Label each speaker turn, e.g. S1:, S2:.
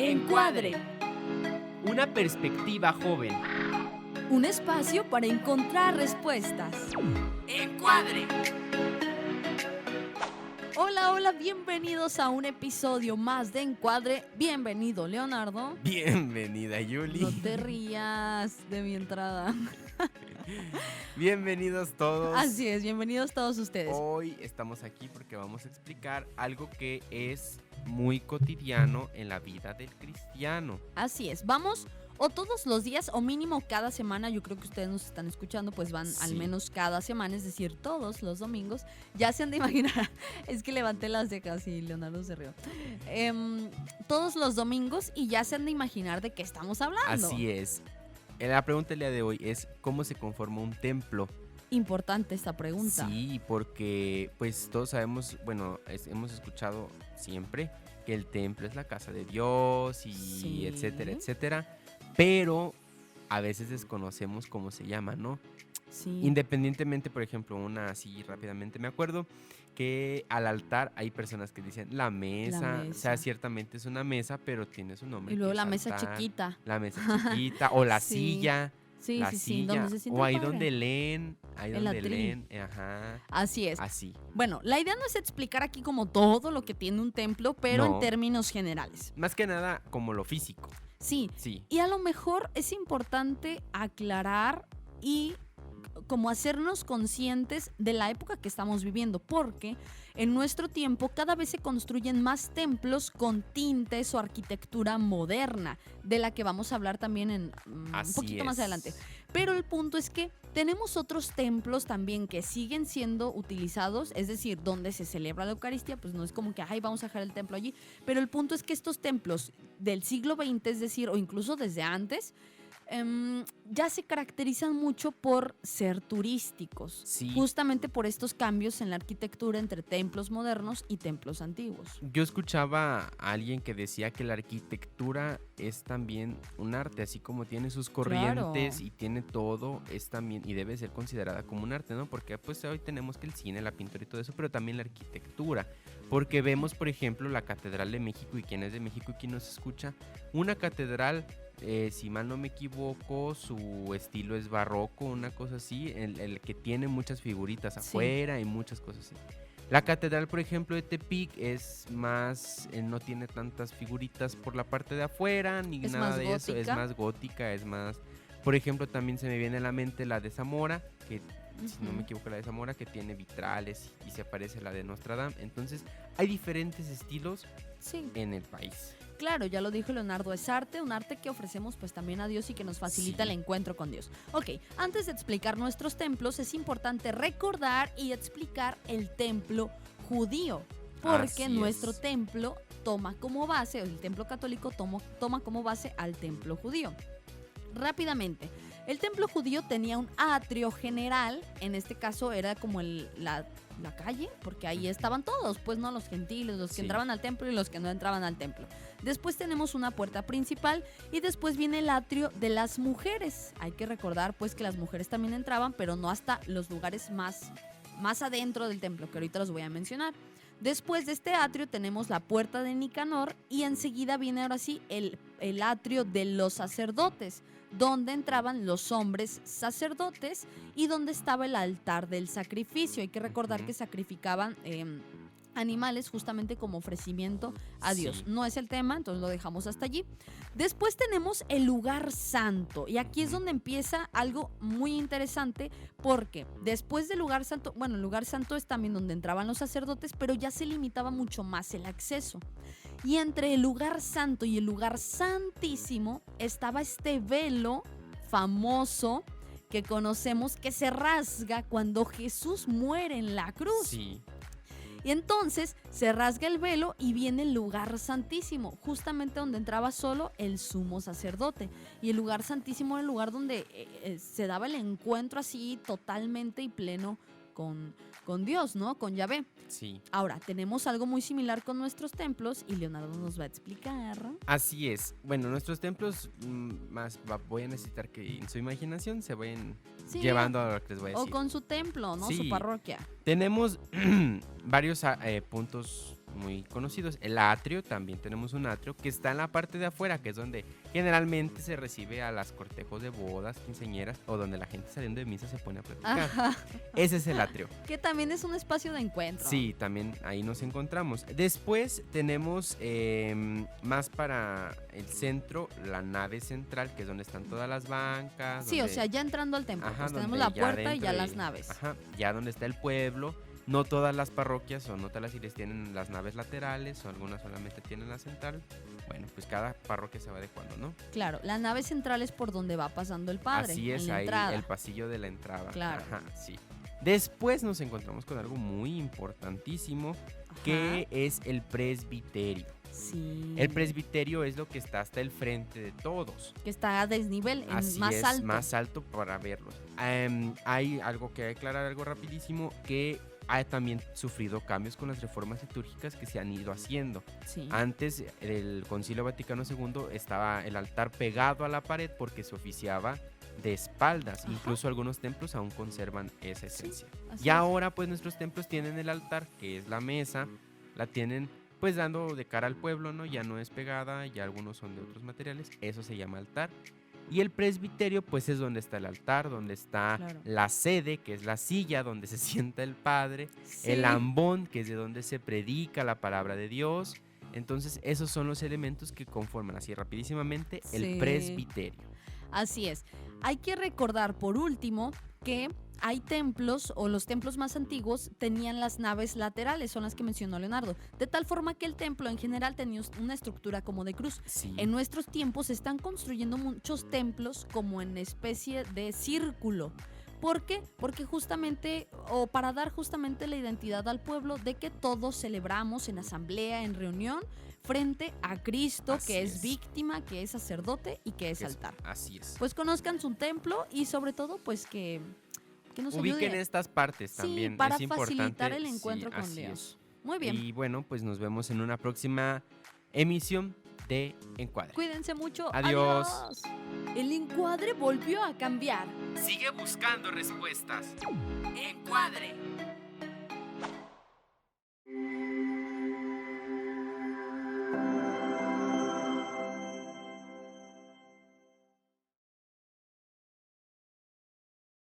S1: Encuadre,
S2: Una perspectiva joven.
S1: un espacio para encontrar respuestas. Encuadre. Hola, hola, bienvenidos a un episodio más de Encuadre. Bienvenido, Leonardo.
S2: Bienvenida, Yuli.
S1: No te rías de mi entrada.
S2: Bienvenidos todos.
S1: Así es, bienvenidos todos ustedes.
S2: Hoy estamos aquí porque vamos a explicar algo que es muy cotidiano en la vida del cristiano.
S1: Así es, vamos o todos los días o mínimo cada semana. Yo creo que ustedes nos están escuchando, pues van al
S2: Sí.
S1: menos cada semana, es decir, todos los domingos. Ya se han de imaginar, es que levanté las cejas y Leonardo se rió. Todos los domingos y ya se han de imaginar de qué estamos hablando.
S2: Así es. La pregunta del día de hoy es ¿cómo se conforma un templo?
S1: Importante esta pregunta.
S2: Sí, porque pues todos sabemos, bueno, hemos escuchado siempre que el templo es la casa de Dios y
S1: Sí.
S2: etcétera, etcétera, pero a veces desconocemos cómo se llama, ¿no?
S1: Sí.
S2: Independientemente, por ejemplo, una así rápidamente me acuerdo que al altar hay personas que dicen la mesa, o sea,
S1: mesa.
S2: ciertamente es una mesa, pero tiene su nombre.
S1: Y luego
S2: que
S1: la
S2: es
S1: mesa
S2: altar,
S1: chiquita.
S2: La mesa chiquita o la
S1: Sí.
S2: silla.
S1: Sí,
S2: La
S1: sí, sí,
S2: silla,
S1: donde se sienta
S2: o ahí
S1: padre.
S2: donde leen, ahí
S1: El
S2: donde
S1: atril.
S2: leen, ajá,
S1: Así es.
S2: así.
S1: Bueno, la idea no es explicar aquí como todo lo que tiene un templo, pero en
S2: No.
S1: términos generales.
S2: Más que nada como lo físico,
S1: Sí,
S2: sí.
S1: y a lo mejor es importante aclarar y como hacernos conscientes de la época que estamos viviendo, porque en nuestro tiempo cada vez se construyen más templos con tintes o arquitectura moderna, de la que vamos a hablar también en un
S2: Así
S1: poquito más
S2: es.
S1: adelante. Pero el punto es que tenemos otros templos también que siguen siendo utilizados, es decir, donde se celebra la Eucaristía, pues no es como que, ay, vamos a dejar el templo allí, pero el punto es que estos templos del siglo XX, es decir, o incluso desde antes, ya se caracterizan mucho por ser turísticos,
S2: Sí.
S1: justamente por estos cambios en la arquitectura entre templos modernos y templos antiguos.
S2: Yo escuchaba a alguien que decía que la arquitectura es también un arte, así como tiene sus corrientes
S1: Claro.
S2: y tiene todo, es también, y debe ser considerada como un arte, ¿no? Porque pues hoy tenemos que el cine, la pintura y todo eso, pero también la arquitectura. Porque vemos, por ejemplo, la Catedral de México, y quien es de México y quien nos escucha, una catedral, si mal no me equivoco, su estilo es barroco, una cosa así, el que tiene muchas figuritas
S1: Sí.
S2: afuera y muchas cosas así. La catedral, por ejemplo, de Tepic es más, no tiene tantas figuritas por la parte de afuera, ni
S1: Es
S2: nada
S1: más
S2: de eso, es
S1: gótica.
S2: más gótica, es más... Por ejemplo, también se me viene a la mente la de Zamora, que si no me
S1: Ujú.
S2: equivoco, la de Zamora, que tiene vitrales y se parece a la de Notre Dame. Entonces, hay diferentes estilos
S1: Sí.
S2: en el país.
S1: Claro, ya lo dijo Leonardo, es arte, un arte que ofrecemos pues también a Dios y que nos facilita
S2: Sí.
S1: el encuentro con Dios. Ok, antes de explicar nuestros templos es importante recordar y explicar el templo judío, porque
S2: Así
S1: nuestro
S2: es.
S1: templo toma como base, o el templo católico toma como base al templo judío. Rápidamente, el templo judío tenía un atrio general, en este caso era como la calle, porque ahí estaban todos, pues no, los gentiles, los que
S2: Sí.
S1: entraban al templo y los que no entraban al templo. Después tenemos una puerta principal y después viene el atrio de las mujeres. Hay que recordar pues que las mujeres también entraban, pero no hasta los lugares más adentro del templo, que ahorita los voy a mencionar. Después de este atrio tenemos la puerta de Nicanor y enseguida viene ahora sí el atrio de los sacerdotes, donde entraban los hombres sacerdotes y donde estaba el altar del sacrificio. Hay que recordar
S2: Ujú.
S1: que sacrificaban animales justamente como ofrecimiento a Dios.
S2: Sí.
S1: No es el tema, entonces lo dejamos hasta allí. Después tenemos el lugar santo y aquí es
S2: Ujú.
S1: donde empieza algo muy interesante porque después del lugar santo, bueno, el lugar santo es también donde entraban los sacerdotes, pero ya se limitaba mucho más el acceso. Y entre el lugar santo y el lugar santísimo estaba este velo famoso que conocemos que se rasga cuando Jesús muere en la cruz.
S2: Sí.
S1: Y entonces se rasga el velo y viene el lugar santísimo, justamente donde entraba solo el sumo sacerdote. Y el lugar santísimo era el lugar donde se daba el encuentro así totalmente y pleno con Dios, ¿no? Con Yahvé.
S2: Sí.
S1: Ahora, tenemos algo muy similar con nuestros templos y Leonardo nos va a explicar.
S2: Así es. Bueno, nuestros templos voy a necesitar que en su imaginación se vayan
S1: Sí,
S2: llevando a lo que les voy a
S1: o
S2: decir.
S1: con su templo, ¿no?
S2: Sí.
S1: Su parroquia.
S2: Tenemos varios puntos muy conocidos. El atrio, también tenemos un atrio que está en la parte de afuera, que es donde generalmente se recibe a las cortejos de bodas, quinceañeras, o donde la gente saliendo de misa se pone a platicar.
S1: Ajá.
S2: Ese es el atrio.
S1: Que también es un espacio de encuentro.
S2: Sí, también ahí nos encontramos. Después tenemos más para el centro, la nave central, que es donde están todas las bancas.
S1: Sí,
S2: donde,
S1: o sea, ya entrando al templo,
S2: ajá,
S1: pues tenemos
S2: donde
S1: la puerta y
S2: adentro
S1: ya las naves.
S2: Ajá, ya donde está el pueblo. No todas las parroquias o no todas las iglesias tienen las naves laterales, o algunas solamente tienen la central. Bueno, pues cada parroquia se va adecuando, ¿no?
S1: Claro, la nave central es por donde va pasando el padre.
S2: Así es,
S1: en la
S2: ahí
S1: entrada.
S2: el pasillo de la entrada.
S1: Claro.
S2: Ajá, sí. Después nos encontramos con algo muy importantísimo,
S1: Ajá.
S2: que es el presbiterio.
S1: Sí.
S2: El presbiterio es lo que está hasta el frente de todos.
S1: Que está a desnivel,
S2: Así
S1: más
S2: es,
S1: alto.
S2: más alto para verlos. Hay algo que aclarar, algo rapidísimo, que ha también sufrido cambios con las reformas litúrgicas que se han ido haciendo.
S1: Sí.
S2: Antes del Concilio Vaticano II estaba el altar pegado a la pared porque se oficiaba de espaldas.
S1: Ajá.
S2: Incluso algunos templos aún conservan esa esencia.
S1: Así
S2: Y
S1: es.
S2: ahora pues nuestros templos tienen el altar, que es la mesa, la tienen pues dando de cara al pueblo, ¿no? Ya no es pegada, ya algunos son de otros materiales, eso se llama altar. Y el presbiterio pues es donde está el altar, donde está
S1: Claro.
S2: la sede, que es la silla donde se sienta el padre,
S1: Sí.
S2: el ambón, que es de donde se predica la palabra de Dios. Entonces esos son los elementos que conforman así rapidísimamente
S1: Sí.
S2: el presbiterio.
S1: Así es. Hay que recordar por último que hay templos, o los templos más antiguos tenían las naves laterales, son las que mencionó Leonardo, de tal forma que el templo en general tenía una estructura como de cruz.
S2: Sí.
S1: En nuestros tiempos se están construyendo muchos templos como en especie de círculo. ¿Por qué? Porque justamente, o para dar justamente la identidad al pueblo de que todos celebramos en asamblea, en reunión, frente a Cristo,
S2: Así
S1: que es
S2: es.
S1: víctima, que es sacerdote y que es altar.
S2: Así es.
S1: Pues conozcan su templo y sobre todo pues que nos
S2: Ubiquen
S1: ayude.
S2: estas partes
S1: Sí,
S2: también.
S1: para
S2: es importante.
S1: facilitar el encuentro
S2: Sí,
S1: con
S2: así
S1: Dios.
S2: es.
S1: Muy bien.
S2: Y bueno, pues nos vemos en una próxima emisión de Encuadre.
S1: Cuídense mucho.
S2: Adiós.
S1: Adiós. El encuadre volvió a cambiar.
S2: Sigue buscando respuestas.
S1: Encuadre.